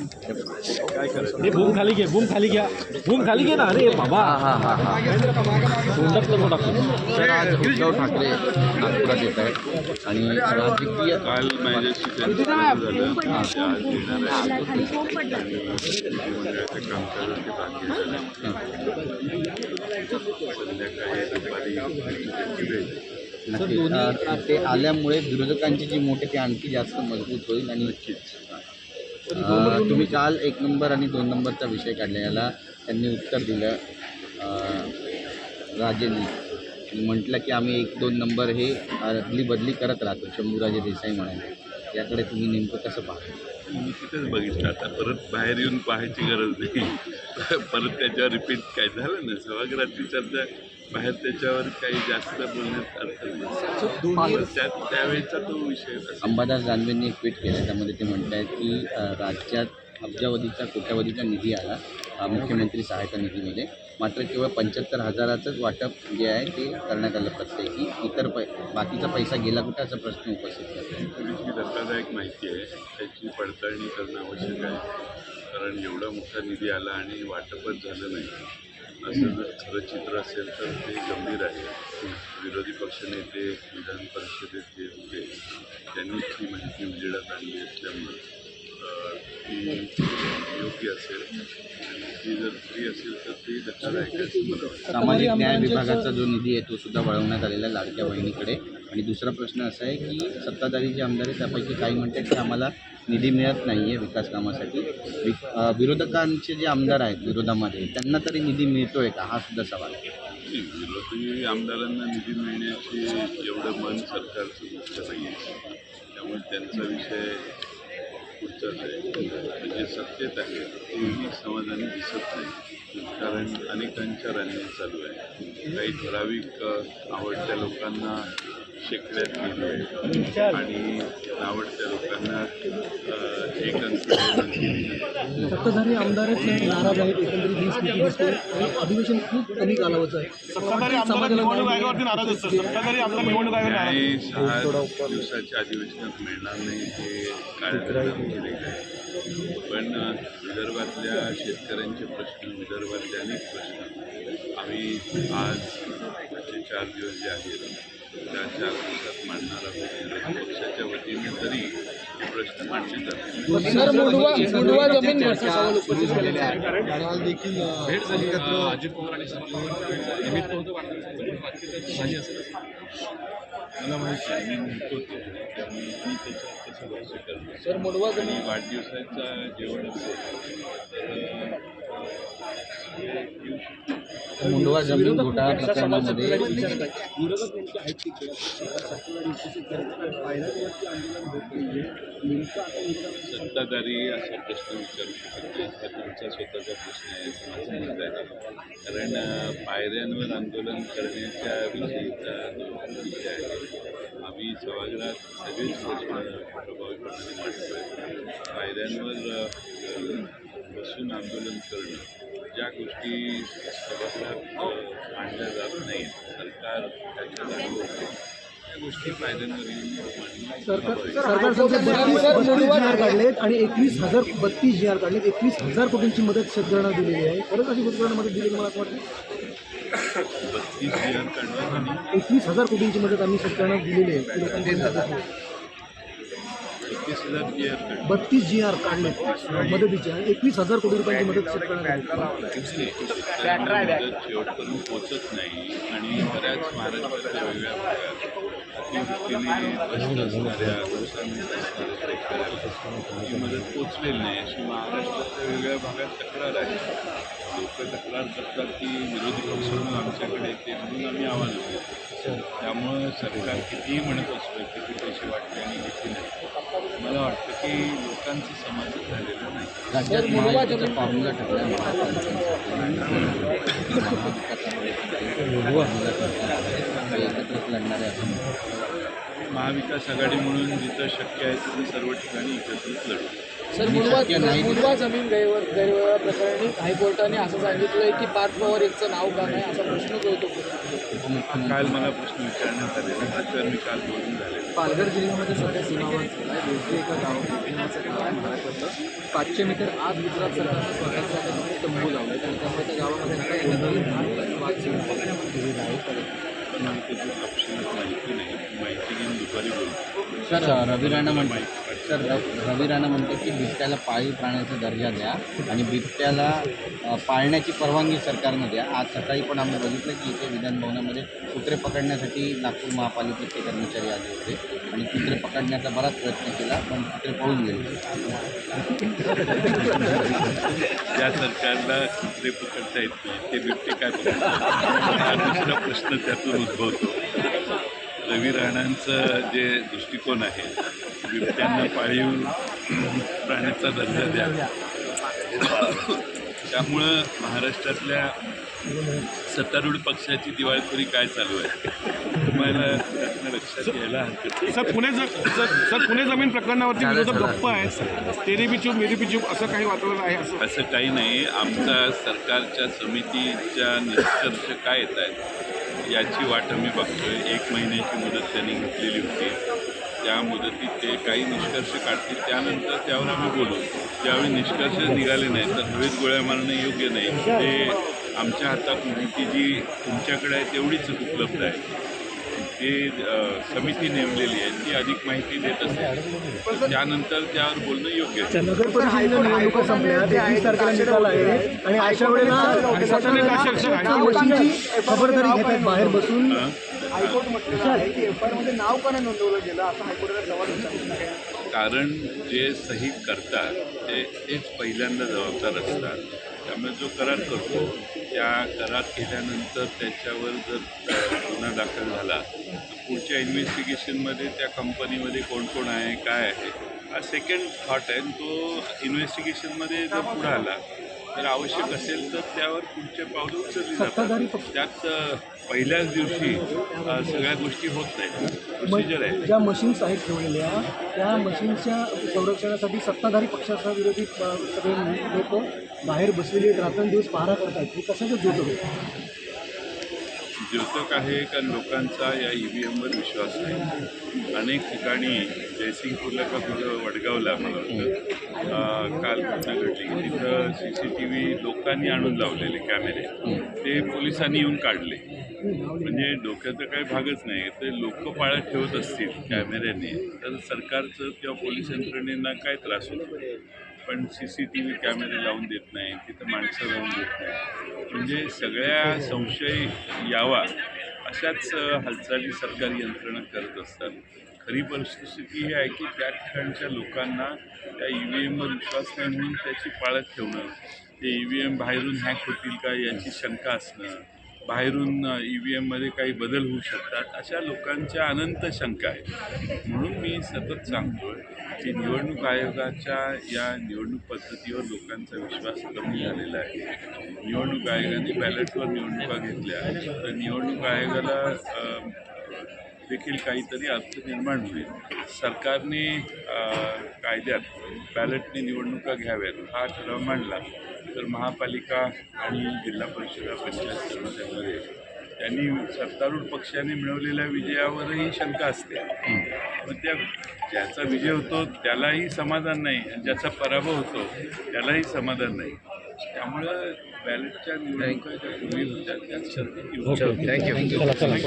काय करायचं? हे बूम खाली घे, बूम खाली घ्या, बूम खाली घे ना. अरे बाबा तोंडात नको टाकू. तर आज उद्धव ठाकरे नागपुरात येत आहेत आणि राजकीय काल माझ्याशी त्यांचं बोलणं झालं. आज येणार आहे मंडळाच्या कामकाजाचे बाकी झाले. संध्याकाळी दुपारी नक्की ते आल्यामुळे विरोधकांची जी मोठी ती आणखी जास्त मजबूत होईल. आणि तुम्ही काल 1 नंबर आणि 2 नंबरचा विषय काढला, याला त्यांनी उत्तर दिलं राजेंनी आणि म्हटलं की आम्ही 1-2 नंबर हे अदली बदली करत राहतो. शंभूराजे देसाई म्हणाले, याकडे तुम्ही नेमकं कसं पाहता? मी तिथेच बघितलं. आता परत बाहेर येऊन पाहायची गरज नाही. परत त्याच्यावर रिपीट काय झालं ना, सभागृहाची चर्चा बाहेर त्याच्यावर काही जास्त बोलण्यात अर्थ नाही. त्यावेळेचा तो विषय. अंबादास दानवेंनी एक ट्विट केलं, त्यामध्ये ते म्हणत आहेत की राज्यात अब्जावधीचा कोट्यावधीचा निधी आला मुख्यमंत्री सहायता निधीमध्ये, मात्र केवळ 75,000च वाटप जे आहे ते करण्यात आलं प्रत्येकी. इतर बाकीचा पैसा गेला कुठे असा प्रश्न उपस्थित करतो. थोडीशी धक्कादायक माहिती आहे, त्याची पडताळणी करणं आवश्यक आहे. कारण एवढा मोठा निधी आला आणि वाटपच झालं नाही, असं जर खरं चित्र असेल तर ते गंभीर आहे. विरोधी पक्षनेते विधान परिषदेत जे होते त्यांनीच ही माहिती उजेडात आणली असल्यामुळे ती योग्य असेल आणि ती जर फ्री असेल तर ती धक्कादायक आहे असं मला वाटतं. सामाजिक न्याय विभागाचा जो निधी आहे तो सुद्धा वळवण्यात आलेला आहे लाडक्या बहिणीकडे. आणि दुसरा प्रश्न असा आहे की सत्ताधारी जे आमदार आहेत त्यापैकी काही म्हणतात की आम्हाला निधी मिळत नाही आहे विकास कामासाठी. विरोधकांचे जे आमदार आहेत विरोधामध्ये, त्यांना तरी निधी मिळतो आहे का, हा सुद्धा सवाल आहे. विरोधी आमदारांना निधी मिळण्याची एवढं मन सरकारचं मुख्य नाही आहे, त्यामुळे त्यांचा विषय पुढचाच आहे. म्हणजे सत्तेत आहे तेही समाधानी दिसत नाही, कारण अनेकांच्या रांगणी चालू आहे. काही ठराविक आवडत्या लोकांना शेकड्यात गेलो आहे आणि आवडत्या लोकांना एक सत्ताधारी आमदारच नाराज आहेत. एकंदरीत ही स्थिती दिसते आणि अधिवेशन खूप कमी कालावधीचं आहे. न्याय 6 दिवसाच्या अधिवेशनात मिळणार नाही हे काळात आहे. पण विदर्भातल्या शेतकऱ्यांचे प्रश्न, विदर्भातले अनेक प्रश्न आम्ही आज 4 दिवस जे आहेत त्या 4 दिवसात मांडणार आहोत. विरोधी पक्षाच्या वतीने तरी प्रश्न मांडले जातात. भेट झाली अजित पवार आणि निमित्त होतं मला माहिती आहे, मी म्हणतो ते त्यामुळे मी त्याच्यात कसं लक्ष करतो. आणि वाढदिवसाचं जेवण असेल तर मुंडवा जमीन घोटाळा प्रकरणामध्ये सत्ताधारी असा प्रश्न विचारू शकत नाही. हा त्यांचा स्वतःचा प्रश्न आहे असं माझं मत आहे. कारण पायऱ्यांवर आंदोलन करण्याच्या विषयीचा जो विषय आहे, आम्ही सभागृहात सगळेच प्रश्न प्रभावीपणे मांडतोय. पायऱ्यांवर बसून आंदोलन करणं, ज्या गोष्टी सभागृहात मांडल्या जात नाहीत, सरकार त्याच्या जाणीव त्या गोष्टी पायऱ्यांवर येऊन काढलेत आणि 32 जी आर काढलेत. 21,000 कोटींची मदत शेतकऱ्यांना दिलेली आहे. खरंच अशी शेतकऱ्यांना मदत दिली मला असं वाटतं. 32 जी आर काढण्यात आणि 21,000 कोटींची मदत आम्ही शेतकऱ्यांना दिलेली आहे. 32 जी आर काढलेत मदतीचे आणि 21,000 कोटी रुपयांची मदत शेतकऱ्यांना शेवटपर्यंत पोचत नाही. आणि बऱ्याच महाराष्ट्राच्या वेगळ्या भागात अतिवृष्टीने ग्रस्त असणाऱ्या नुकसानग्रस्त असणाऱ्या शेतकऱ्याला ही मदत पोचलेली नाही अशी महाराष्ट्राच्या वेगळ्या भागात तक्रार आहे. लोक तक्रार करतात की विरोधी पक्ष म्हणून आमच्याकडे येते म्हणून आम्ही आवाज उठवतो. त्यामुळं सरकार कितीही म्हणत असतो किती पैसे वाटते आणि किती नाही, मला वाटतं की लोकांचं समाधान झालेलं नाही. राज्यात महायुतीचा फॉर्म्युला ठरला एकत्रच लढणारे असं महाविकास आघाडी म्हणून जिथं शक्य आहे तिथं सर्व ठिकाणी एकत्रित लढू. सर, मुंडवा जमीन गैरव्यवहार प्रकरणी हायकोर्टाने असं सांगितलं आहे की पार्थ पवार यांचं नाव का नाही असा प्रश्न कळतो. काल मला प्रश्न विचारण्यात आलेला, त्याच्यावर मी काल बोलून झालेलं. पालघर जिल्ह्यामध्ये सध्या सीमावाद झाला आहे. एका गावाचं महाराष्ट्राचं 500 मीटर आत गुजरात सरकारनं स्वतःचा त्याच्यामध्ये तंबू लावले आणि त्यामुळे त्या गावामध्ये आता येण्याचा वाद सुरू आहे. मला त्याची तपशील माहिती नाही, माहिती घेऊन दुपारी बोलतो. सर रवी राणा रवी राणा म्हणतो की बिबट्याला पाळीव प्राण्याचा दर्जा द्या आणि बिबट्याला पाळण्याची परवानगी सरकारनं द्या. आज सकाळी पण आम्ही बघितलं की इथे विधानभवनामध्ये कुत्रे पकडण्यासाठी नागपूर महापालिकेचे कर्मचारी आले होते आणि कुत्रे पकडण्याचा बराच प्रयत्न केला पण कुत्रे पळून गेले. ज्या सरकारला कुत्रे पकडता येत नाही ते बिबटे काय पकडतात हा दुसरा प्रश्न त्यातून उद्भवतो. रवी राणांचं जे दृष्टिकोन आहे बिबट्यांना पाळीव प्राण्याचा दर्जा द्या, त्यामुळं महाराष्ट्रातल्या सत्तारूढ पक्षाची दिवाळखोरी काय चालू आहे तुम्हाला त्यातनं लक्षात घ्यायला हरकत नाही. सर पुणे जमीन प्रकरणावरती विरोधक गप्प आहे. तेरी बी चूप मेरी बी चूप असं काही वातावरण आहे असं काही नाही. आमचा सरकारच्या समितीच्या निष्कर्ष काय येत आहेत याची वाट आम्ही बघतोय. 1 महिन्याची मुदत त्यांनी घेतलेली होती. त्या मुदतीत ते काही निष्कर्ष काढतील, त्यानंतर त्यावर आम्ही बोलू. ज्यावेळी निष्कर्ष निघाले नाही तर हवेत गोळ्या मारणं योग्य नाही. ते आमच्या हातात माहिती जी तुमच्याकडे आहे तेवढीच उपलब्ध आहे. ते समिती नेमलेली आहे ती अधिक माहिती देत असते, त्यानंतर त्यावर बोलणं योग्य आहे. नगर परिषदेच्या निवडणुका संपल्या, 23 तारखेला निकाल आहे आणि अशा वेळेला मशीनची खबरदारी घेत आहेत बाहेर बसून. हायकोर्ट म्हटलेलं आहे की FIR मध्ये नाव का नाही नोंदवलं गेलं असं हायकोर्टाला सवाल विचारला. कारण जे सही करतात तेच पहिल्यांदा जबाबदार असतात. त्यामुळे जो करार करतो त्या करार केल्यानंतर त्याच्यावर जर गुन्हा दाखल झाला तर पुढच्या इन्व्हेस्टिगेशनमध्ये त्या कंपनीमध्ये कोण कोण आहे काय आहे हा सेकंड थॉट आहे. तो इन्व्हेस्टिगेशनमध्ये जर पुढं आला तर आवश्यक असेल तर त्यावर पुढचे पावलं उचलली जातात. त्यात पहिल्याच दिवशी सगळ्या गोष्टी होत नाहीत, प्रोसिजर आहे. ज्या मशीन्स आहेत ठेवलेल्या त्या मशीन्सच्या संरक्षणासाठी सत्ताधारी पक्षाचा विरोधी सगळे लोक बाहेर बसलेले रात्रंदिवस पहारा करतात. हे कशाचं द्योतक आहे? द्योतक आहे कारण लोकांचा या EVMवर विश्वास नाही. अनेक ठिकाणी जयसिंगपूरला का कुठं वडगावला मला वाटतं काल घटना घडली, तिथं CCTV लोकांनी आणून लावलेले कॅमेरे ते पोलिसांनी येऊन काढले. म्हणजे डोक्याचा काही भागच नाही. ते लोक पाळत ठेवत असतील कॅमेऱ्याने तर सरकारचं किंवा पोलीस यंत्रणेला काय त्रास होतो. पण CCTV कॅमेरे लावून देत नाही, तिथं माणसं लावून देत नाही. म्हणजे सगळ्या संशय यावा अशाच हालचाली सरकारी यंत्रणा करत असतात. खरी परिस्थिती ही आहे की त्या ठिकाणच्या लोकांना त्या EVMवर विश्वास नाही म्हणून त्याची पाळत ठेवणं, ते EVM बाहेरून हॅक होतील का याची शंका असणं, बाहेरून EVMमध्ये काही बदल होऊ शकतात अशा लोकांच्या अनंत शंका आहेत. म्हणून मी सतत सांगतो की निवडणूक आयोगाच्या या निवडणूक पद्धतीवर लोकांचा विश्वास कमी झालेला आहे. निवडणूक आयोगाने बॅलेटवर निवडणुका घेतल्या तर निवडणूक आयोगाला देखील काहीतरी अर्थ निर्माण होईल. सरकारने कायद्यात बॅलेटने निवडणुका घ्याव्यात हा ठराव मांडला तर महापालिका आणि जिल्हा परिषदा पंचायत समित्यांमध्ये त्यांनी सत्तारूढ पक्षाने मिळवलेल्या विजयावरही शंका असते. पण त्या ज्याचा विजय होतो त्यालाही समाधान नाही आणि ज्याचा पराभव होतो त्यालाही समाधान नाही. त्यामुळं बॅलेटच्या निवडणुका ज्या पूर्वी होत्या त्याच शर्ती